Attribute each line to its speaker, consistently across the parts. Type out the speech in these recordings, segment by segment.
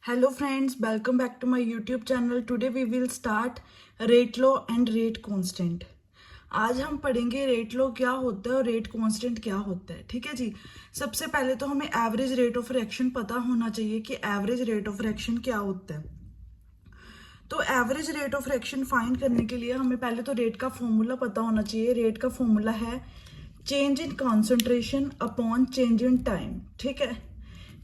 Speaker 1: Hello friends, welcome back to my YouTube channel. Today we will start rate law and rate constant. आज हम पढ़ेंगे rate law क्या होता है और रेट कांस्टेंट क्या होता है। ठीक है जी। सबसे पहले तो हमें एवरेज रेट ऑफ रिएक्शन पता होना चाहिए कि एवरेज रेट ऑफ रिएक्शन क्या होता है। तो average rate of reaction find करने के लिए हमें पहले तो रेट का फॉर्मूला पता होना चाहिए। रेट का फॉर्मूला है change in concentration upon change in time. ठीक है,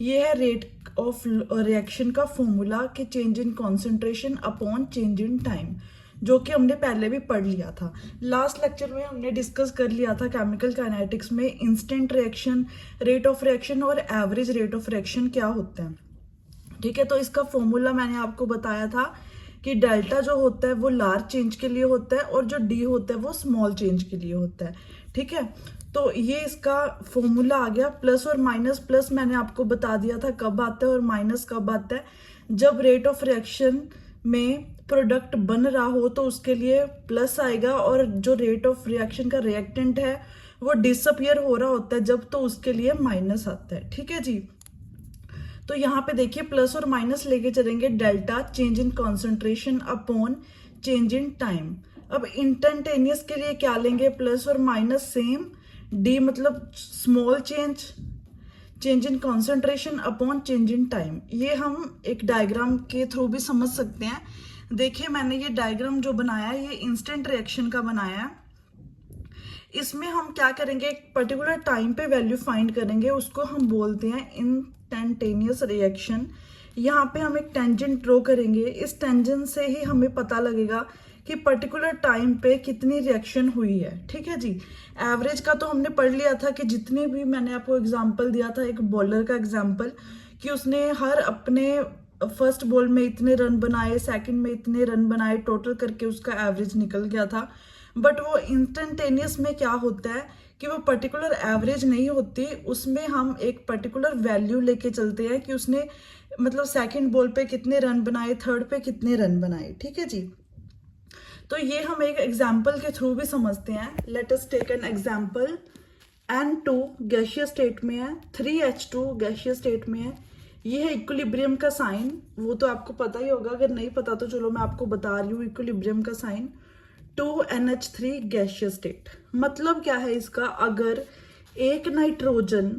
Speaker 1: ये है रेट ऑफ रिएक्शन का फॉर्मूला कि change in concentration upon change in time, जो कि हमने पहले भी पढ़ लिया था। लास्ट लेक्चर में हमने डिस्कस कर लिया था केमिकल काइनेटिक्स में instant reaction, rate of reaction और एवरेज रेट ऑफ रिएक्शन क्या होता है। ठीक है, तो इसका फॉर्मूला मैंने आपको बताया था कि डेल्टा जो होता है वो लार्ज चेंज के लिए होता है और जो डी होता है वो स्मॉल चेंज के लिए होता है। ठीक है, तो ये इसका फॉर्मूला आ गया। प्लस और माइनस, प्लस मैंने आपको बता दिया था कब आता है और माइनस कब आता है। जब रेट ऑफ रिएक्शन में प्रोडक्ट बन रहा हो तो उसके लिए प्लस आएगा, और जो रेट ऑफ रिएक्शन का रिएक्टेंट है वो डिसअपियर हो रहा होता है जब, तो उसके लिए माइनस आता है। ठीक है जी। तो यहाँ पे देखिए प्लस और माइनस लेके चलेंगे। Delta change in concentration upon change in time. अब इंस्टेंटेनियस के लिए क्या लेंगे? प्लस और माइनस सेम, डी मतलब small change, change in concentration upon change in time. ये हम एक डायग्राम के थ्रू भी समझ सकते हैं। देखिए मैंने ये डायग्राम जो बनाया है ये इंस्टेंट रिएक्शन का बनाया है। इसमें हम क्या करेंगे, एक पर्टिकुलर टाइम पे वैल्यू फाइंड करेंगे, उसको हम बोलते हैं इंस्टेंटेनियस रिएक्शन। यहाँ पे हम एक टेंजेंट ड्रॉ करेंगे। इस टेंजेंट से ही हमें पता लगेगा कि पर्टिकुलर टाइम पे कितनी रिएक्शन हुई है। ठीक है जी। एवरेज का तो हमने पढ़ लिया था कि जितने भी, मैंने आपको एग्जांपल दिया था एक बॉलर का एग्जांपल, कि उसने हर अपने फर्स्ट बॉल में इतने रन बनाए, सेकंड में इतने रन बनाए, टोटल करके उसका एवरेज निकल गया था। बट वो इंस्टेंटेनियस में क्या होता है कि वो पर्टिकुलर एवरेज नहीं होती, उसमें हम एक पर्टिकुलर वैल्यू लेके चलते हैं कि उसने मतलब सेकंड बॉल पे कितने रन बनाए, थर्ड पे कितने रन बनाए। ठीक है जी। तो ये हम एक एग्जाम्पल के थ्रू भी समझते हैं। Let us take an example. N2 gaseous state में है, 3H2 गैसियस स्टेट में है। ये है इक्विलिब्रियम का साइन, वो तो आपको पता ही होगा, अगर नहीं पता तो चलो मैं आपको बता रही हूँ इक्विलिब्रियम का साइन। 2NH3 गैसियस स्टेट मतलब क्या है इसका? अगर एक नाइट्रोजन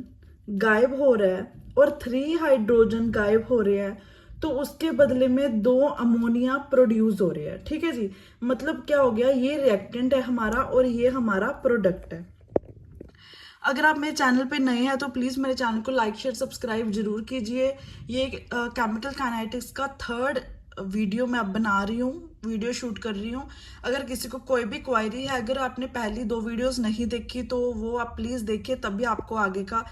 Speaker 1: गायब हो रहा है और 3 हाइड्रोजन गायब हो रहे हैं तो उसके बदले में 2 अमोनिया प्रोड्यूस हो रहे हैं। ठीक है जी। मतलब क्या हो गया, ये रिएक्टेंट है हमारा और ये हमारा प्रोडक्ट है। अगर आप मेरे चैनल पे नए हैं तो प्लीज़ मेरे चैनल को लाइक शेयर सब्सक्राइब जरूर कीजिए। ये केमिकल काइनेटिक्स का थर्ड वीडियो मैं अब बना रही हूँ, वीडियो शूट कर रही हूँ। अगर किसी को कोई भी क्वायरी है, अगर आपने पहली 2 वीडियोस नहीं देखी तो वो आप प्लीज़ देखिए, तभी आपको आगे का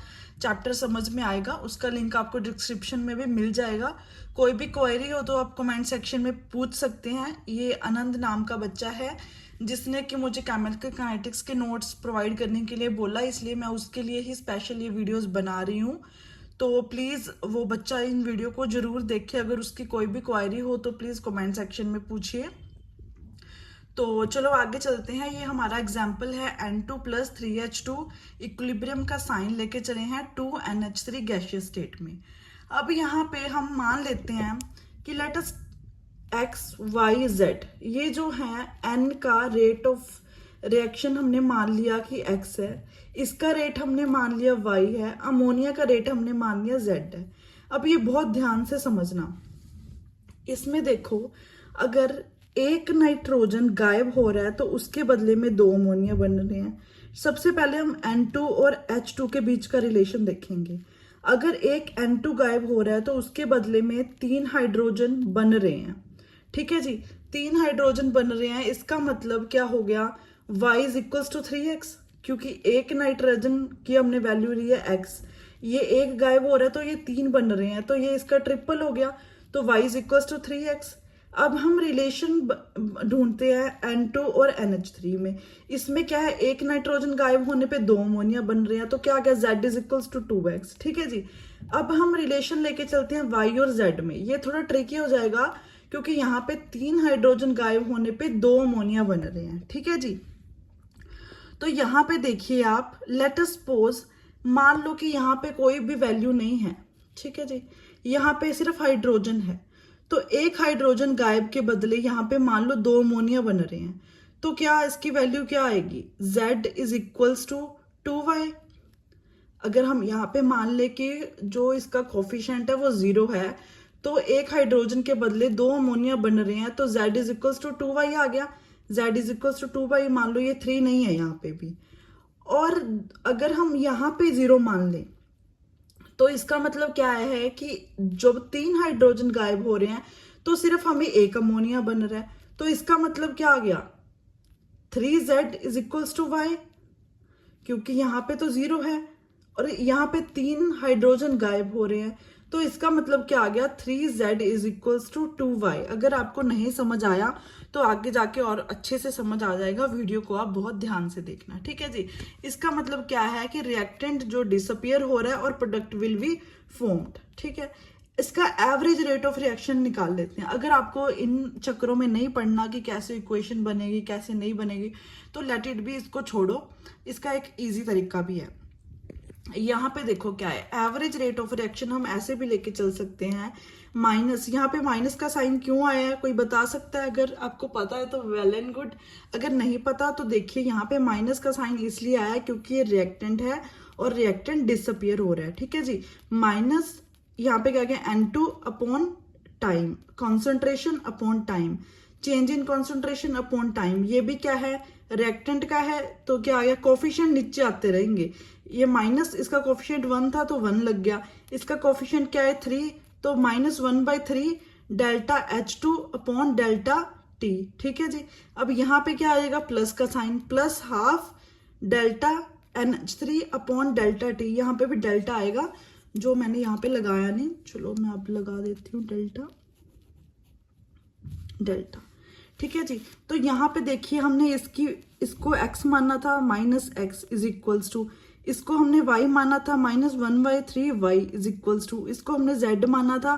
Speaker 1: चैप्टर समझ में आएगा। उसका लिंक आपको डिस्क्रिप्शन में भी मिल जाएगा। कोई भी क्वायरी हो तो आप कमेंट सेक्शन में पूछ सकते हैं। ये आनंद नाम का बच्चा है जिसने कि मुझे केमिकल काइनेटिक्स के नोट्स प्रोवाइड करने के लिए बोला, इसलिए मैं उसके लिए ही स्पेशल ये वीडियोस बना रही हूँ। तो प्लीज़ वो बच्चा इन वीडियो को जरूर देखे। अगर उसकी कोई भी क्वायरी हो तो प्लीज़ कमेंट सेक्शन में पूछिए। तो चलो आगे चलते हैं। ये हमारा एग्जाम्पल है N2 प्लस 3H2 इक्विलिब्रियम का साइन लेके चले हैं 2NH3 गैसियस स्टेट में। अब यहाँ पे हम मान लेते हैं कि लेट अस XYZ, ये जो है N का रेट ऑफ रिएक्शन हमने मान लिया कि X है, इसका रेट हमने मान लिया Y है, अमोनिया का रेट हमने मान लिया Z है। अब ये बहुत ध्यान से समझना, इसमें देखो अगर एक नाइट्रोजन गायब हो रहा है तो उसके बदले में 2 अमोनिया बन रहे हैं। सबसे पहले हम N2 और H2 के बीच का रिलेशन देखेंगे। अगर एक N2 गायब हो रहा है तो उसके बदले में 3 हाइड्रोजन बन रहे हैं। ठीक है जी, 3 हाइड्रोजन बन रहे हैं, इसका मतलब क्या हो गया, y is equals to 3x, क्योंकि एक नाइट्रोजन की हमने वैल्यू ली है x, ये एक गायब हो रहा है तो ये 3 बन रहे हैं, तो ये इसका ट्रिपल हो गया, तो y is equals to 3x। अब हम रिलेशन ढूंढते हैं N2 और NH3 में। इसमें क्या है, एक नाइट्रोजन गायब होने पे 2 अमोनिया बन रहे हैं, तो क्या आ गया, z is equals to 2x। ठीक है जी। अब हम रिलेशन लेके चलते हैं y और z में। ये थोड़ा ट्रिकी हो जाएगा क्योंकि यहाँ पे 3 हाइड्रोजन गायब होने पे 2 अमोनिया बन रहे हैं। ठीक है जी। तो यहाँ पे देखिए आप, लेट अस सपोज मान लो कि यहाँ पे कोई भी वैल्यू नहीं है। ठीक है जी। यहाँ पे सिर्फ हाइड्रोजन है, तो एक हाइड्रोजन गायब के बदले यहाँ पे मान लो 2 अमोनिया बन रहे हैं, तो क्या इसकी वैल्यू क्या आएगी, Z is equals to 2y। अगर हम यहाँ पे मान ले कि जो इसका कोफिशिएंट है वो 0 है, तो एक हाइड्रोजन के बदले 2 अमोनिया बन रहे हैं, तो Z is equals to 2y आ गया। Z is equals to 2y, मान लो ये 3 नहीं है यहाँ पे भी, और अगर हम यहाँ पे 0 मान लें तो इसका मतलब क्या है कि जब 3 हाइड्रोजन गायब हो रहे हैं तो सिर्फ हमें एक अमोनिया बन रहा है, तो इसका मतलब क्या आ गया, 3Z is equals to y, क्योंकि यहाँ पे तो 0 है और यहाँ पे 3 हाइड्रोजन गायब हो रहे हैं, तो इसका मतलब क्या आ गया, 3Z is equals to 2y। अगर आपको नहीं समझ आया तो आगे जाके और अच्छे से समझ आ जाएगा, वीडियो को आप बहुत ध्यान से देखना, ठीक है जी। इसका मतलब क्या है कि रिएक्टेंट जो डिसअपियर हो रहा है और प्रोडक्ट विल बी फॉर्म्ड, ठीक है। इसका एवरेज रेट ऑफ रिएक्शन निकाल लेते हैं। अगर आपको इन चक्रों में नहीं पढ़ना कि कैसे इक्वेशन बनेगी कैसे नहीं बनेगी, तो लेट इट बी, इसको छोड़ो। इसका एक इजी तरीका भी है। यहाँ पे देखो क्या है, एवरेज रेट ऑफ रिएक्शन हम ऐसे भी लेके चल सकते हैं, माइनस, यहाँ पे माइनस का साइन क्यों आया है, कोई बता सकता है? अगर आपको पता है तो वेल एंड गुड, अगर नहीं पता तो देखिए यहाँ पे माइनस का साइन इसलिए आया है क्योंकि ये रिएक्टेंट है और रिएक्टेंट डिसअपियर हो रहा है, ठीक है जी। माइनस यहाँ पे क्या गया, N2 upon time, concentration upon time, change in concentration upon time, ये भी क्या है, रिएक्टेंट का है, तो क्या आ गया, कोफिशिएंट नीचे आते रहेंगे। ये माइनस, इसका कोफिशिएंट 1 था तो 1 लग गया, इसका कोफिशिएंट क्या है 3, तो -1/3 delta H2 upon delta T, ठीक है जी। अब यहाँ पे क्या आएगा, प्लस का sign, plus half delta NH3 upon delta T, यहाँ पे भी डेल्टा आएगा जो मैंने यहाँ पे लगाया नहीं, चलो मैं अब लगा देती हूँ डेल्टा, डेल्टा, ठीक है जी। तो यहाँ पे देखिए हमने इसको x माना था, -x इज इक्वल्स टू, इसको हमने y माना था -1/3y इज इक्वल्स टू, इसको हमने z माना था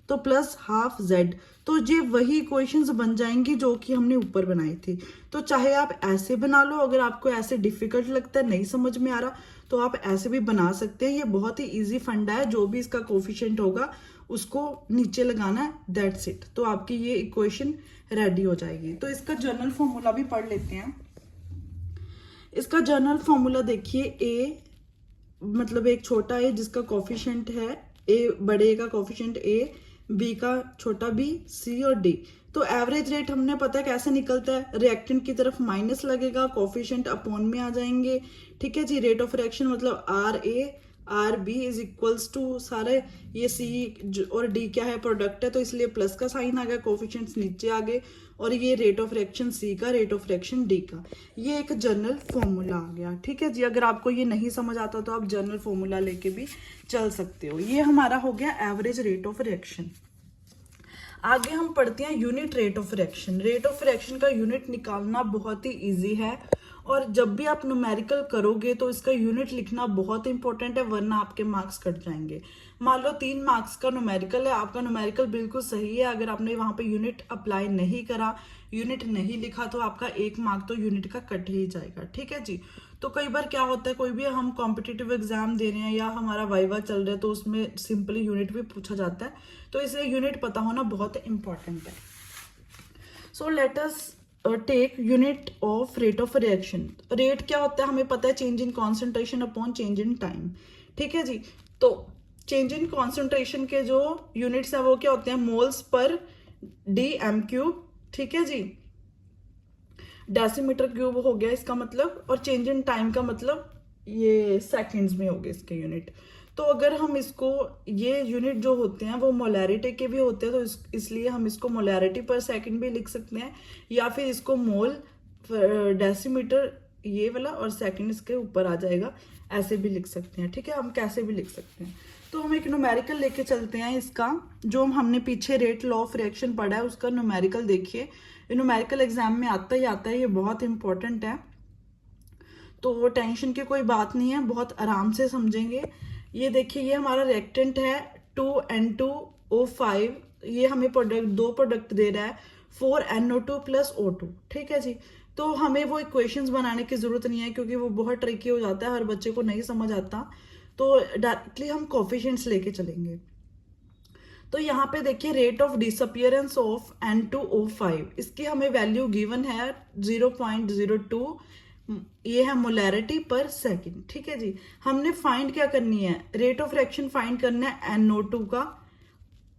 Speaker 1: तो प्लस हाफ z। तो ये वही इक्वेशंस बन जाएंगी जो कि हमने ऊपर बनाई थी। तो चाहे आप ऐसे बना लो, अगर आपको ऐसे डिफिकल्ट लगता है, नहीं समझ में आ रहा, तो आप ऐसे भी बना सकते हैं। ये बहुत ही इजी फंडा है, जो भी इसका कोफिशिएंट होगा उसको नीचे लगाना है, दैट्स इट। तो आपकी ये इक्वेशन रेडी हो जाएगी। तो इसका जनरल फॉर्मूला भी पढ़ लेते हैं। इसका जनरल फॉर्मूला देखिए, ए मतलब एक छोटा ए जिसका कोफिशिएंट है ए, बड़े ए का कोफिशिएंट ए, बी का छोटा बी, सी और डी। तो एवरेज रेट हमने पता है कैसे निकलता है, रिएक्टेंट की तरफ माइनस लगेगा, कोफिशिएंट अपॉन में आ जाएंगे, ठीक है जी। रेट ऑफ रिएक्शन मतलब R A R B is equals to, सारे ये सी और डी क्या है, प्रोडक्ट है, तो इसलिए प्लस का साइन आ गया, कोफिशिएंट्स नीचे आ गए, और ये रेट ऑफ रिएक्शन सी का, रेट ऑफ रिएक्शन डी का, ये एक जनरल फॉर्मूला आ गया, ठीक है जी। अगर आपको ये नहीं समझ आता तो आप जनरल फॉर्मूला लेके भी चल सकते हो। ये हमारा हो गया एवरेज रेट ऑफ रिएक्शन। आगे हम पढ़ते हैं unit rate of reaction. Rate of reaction का यूनिट निकालना बहुत ही इजी है, और जब भी आप न्यूमेरिकल करोगे तो इसका यूनिट लिखना बहुत इंपॉर्टेंट है, वरना आपके मार्क्स कट जाएंगे। मान लो 3 मार्क्स का न्यूमेरिकल है, आपका न्यूमेरिकल बिल्कुल सही है, अगर आपने वहां पे यूनिट अप्लाई नहीं करा, यूनिट नहीं लिखा, तो आपका 1 मार्क तो यूनिट का कट ही जाएगा, ठीक है जी। तो कई बार क्या होता है, कोई भी हम कॉम्पिटिटिव एग्जाम दे रहे हैं या हमारा वाइवा चल रहा है, तो उसमें सिंपली यूनिट भी पूछा जाता है, तो इसलिए यूनिट पता होना बहुत इंपॉर्टेंट है। So let us take unit of rate of reaction. Rate क्या होता है हमें पता है, change in concentration upon change in time, ठीक है जी। तो चेंज इन कॉन्सेंट्रेशन के जो यूनिट्स है वो क्या होते हैं, मोल्स पर dm³, ठीक है जी, डेसीमीटर क्यूब हो गया इसका मतलब, और चेंज इन टाइम का मतलब ये सेकंड्स में हो गए इसके यूनिट। तो अगर हम इसको, ये यूनिट जो होते हैं वो मोलैरिटी के भी होते हैं, तो इसलिए हम इसको मोलैरिटी पर सेकंड भी लिख सकते हैं, या फिर इसको मोल डेसीमीटर ये वाला और सेकंड इसके ऊपर आ जाएगा, ऐसे भी लिख सकते हैं, ठीक है। हम कैसे भी लिख सकते हैं। तो हम एक न्यूमेरिकल लेके चलते हैं इसका, जो हमने पीछे रेट लॉ ऑफ रिएक्शन पढ़ा है उसका न्यूमेरिकल देखिए। न्यूमेरिकल एग्जाम में आता ही आता है, ये बहुत इंपॉर्टेंट है, तो टेंशन की कोई बात नहीं है, बहुत आराम से समझेंगे। ये देखिए, ये हमारा रिएक्टेंट है 2N2O5, ये हमें प्रोडक्ट, 2 प्रोडक्ट दे रहा है 4NO2 प्लस O2, ठीक है जी। तो हमें वो इक्वेशंस बनाने की जरूरत नहीं है, क्योंकि वो बहुत ट्रिकी हो जाता है, हर बच्चे को नहीं समझ आता, तो डायरेक्टली हम कोफिशिएंट्स लेके चलेंगे। तो यहाँ पे देखिए rate of disappearance of N2O5, इसकी हमें वैल्यू गिवन है 0.02, ये है मोलैरिटी पर सेकंड। ठीक है जी, हमने फाइंड क्या करनी है, रेट ऑफ रिएक्शन फाइंड करना है NO2 का,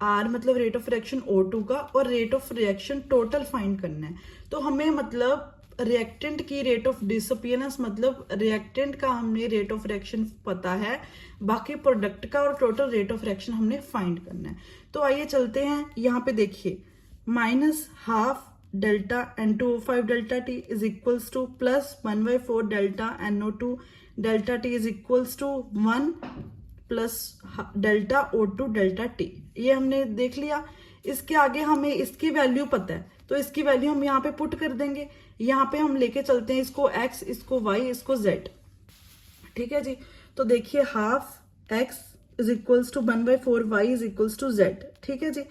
Speaker 1: R मतलब रेट ऑफ रिएक्शन O2 का, और rate of reaction total find करना है। तो हमें मतलब रिएक्टेंट की रेट ऑफ डिसअपियरेंस मतलब रिएक्टेंट का हमने रेट ऑफ रिएक्शन पता है, बाकी प्रोडक्ट का और टोटल रेट ऑफ रिएक्शन हमने फाइंड करना है। तो आइए चलते हैं, यहाँ पे देखिए -12 delta N2O5 delta T is equals to +1/4 delta NO2 delta T is equals to 1 plus delta O2 delta T। ये हमने देख लिया। इसके आगे हमें इसकी वैल्यू पता है, तो इसकी वैल्यू हम यहाँ पे पुट कर देंगे। यहाँ पे हम लेके चलते हैं इसको x, इसको y, इसको z। ठीक है जी, तो देखिए ½ x is equals to 1/4 y is equals to z। ठीक है जी,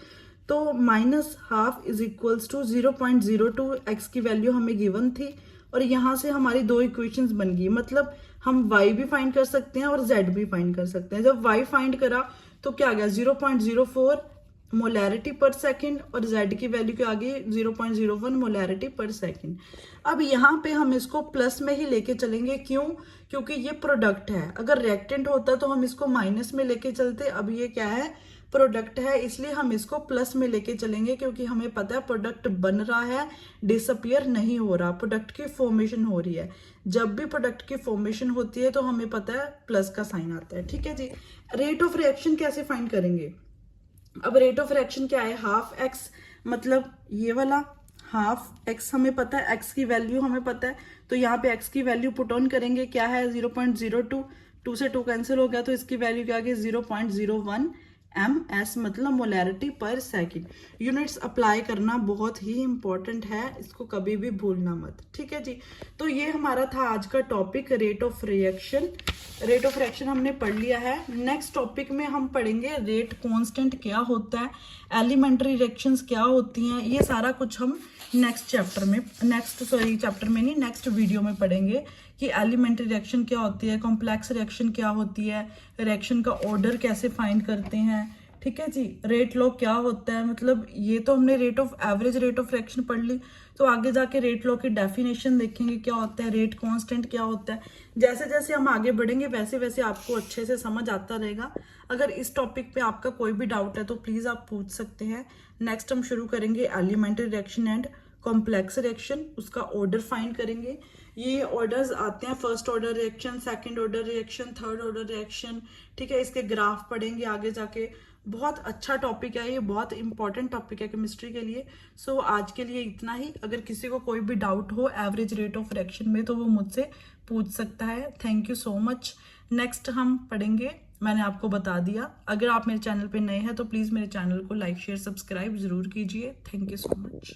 Speaker 1: तो -12 इज इक्वल्स टू 0.02 x की वैल्यू हमें गिवन थी, और यहाँ से हमारी दो इक्वेशंस बन गई। मतलब हम y भी फाइंड कर सकते हैं और z भी फाइंड कर सकते हैं। जब y फाइंड करा तो क्या आ गया 0.04 मोलैरिटी पर सेकंड, और z की वैल्यू क्या आ गई 0.01 मोलैरिटी पर सेकंड। अब यहाँ पे हम इसको प्लस में ही लेके चलेंगे, क्यों? क्योंकि ये प्रोडक्ट है। अगर रिएक्टेंट होता तो हम इसको माइनस में लेके चलते, अब ये क्या है, प्रोडक्ट है, इसलिए हम इसको प्लस में लेके चलेंगे, क्योंकि हमें पता है प्रोडक्ट बन रहा है, डिसअपियर नहीं हो रहा, प्रोडक्ट की फॉर्मेशन हो रही है। जब भी प्रोडक्ट की फॉर्मेशन होती है तो हमें पता है प्लस का साइन आता है। ठीक है जी, रेट ऑफ रिएक्शन कैसे फाइंड करेंगे? अब रेट ऑफ रिएक्शन क्या है, ½ x मतलब ये वाला ½ x हमें पता है, x की वैल्यू हमें पता है, तो यहाँ पे x की वैल्यू पुट ऑन करेंगे, क्या है 0.02, 2 से 2 कैंसिल हो गया, तो इसकी वैल्यू क्या आ गई 0.01 ms मतलब मोलैरिटी पर सेकंड। यूनिट्स अप्लाई करना बहुत ही इंपॉर्टेंट है, इसको कभी भी भूलना मत। ठीक है जी, तो ये हमारा था आज का topic, rate of reaction. Rate of reaction हमने पढ़ लिया है। नेक्स्ट टॉपिक में हम पढ़ेंगे रेट कांस्टेंट क्या होता है, एलिमेंट्री रिएक्शंस क्या होती हैं, ये सारा कुछ हम नेक्स्ट वीडियो में पढ़ेंगे कि एलिमेंट्री रिएक्शन क्या होती है, कॉम्प्लेक्स रिएक्शन क्या होती है, रिएक्शन का ऑर्डर कैसे फाइंड करते हैं। ठीक है जी, रेट लॉ क्या होता है, मतलब ये तो हमने rate of average rate of reaction पढ़ ली, तो आगे जाके रेट लॉ की डेफिनेशन देखेंगे क्या होता है, रेट कांस्टेंट क्या होता है। जैसे जैसे हम आगे बढ़ेंगे वैसे वैसे आपको अच्छे से समझ आता रहेगा। अगर इस टॉपिक पे आपका कोई भी डाउट है तो प्लीज आप पूछ सकते हैं। नेक्स्ट हम शुरू करेंगे elementary reaction and complex reaction, उसका ऑर्डर फाइंड करेंगे। ये ऑर्डर्स आते हैं first order reaction, second order reaction, third order reaction. ठीक है, इसके ग्राफ पढ़ेंगे आगे जाके। बहुत अच्छा टॉपिक है ये, बहुत इंपॉर्टेंट टॉपिक है केमिस्ट्री के लिए। सो आज के लिए इतना ही। अगर किसी को कोई भी डाउट हो एवरेज रेट ऑफ रिएक्शन में तो वो मुझसे पूछ सकता है। Thank you so much. Next हम पढ़ेंगे, मैंने आपको बता दिया। अगर आप मेरे चैनल पे नए हैं तो प्लीज़ मेरे चैनल को लाइक शेयर सब्सक्राइब जरूर कीजिए। Thank you so much.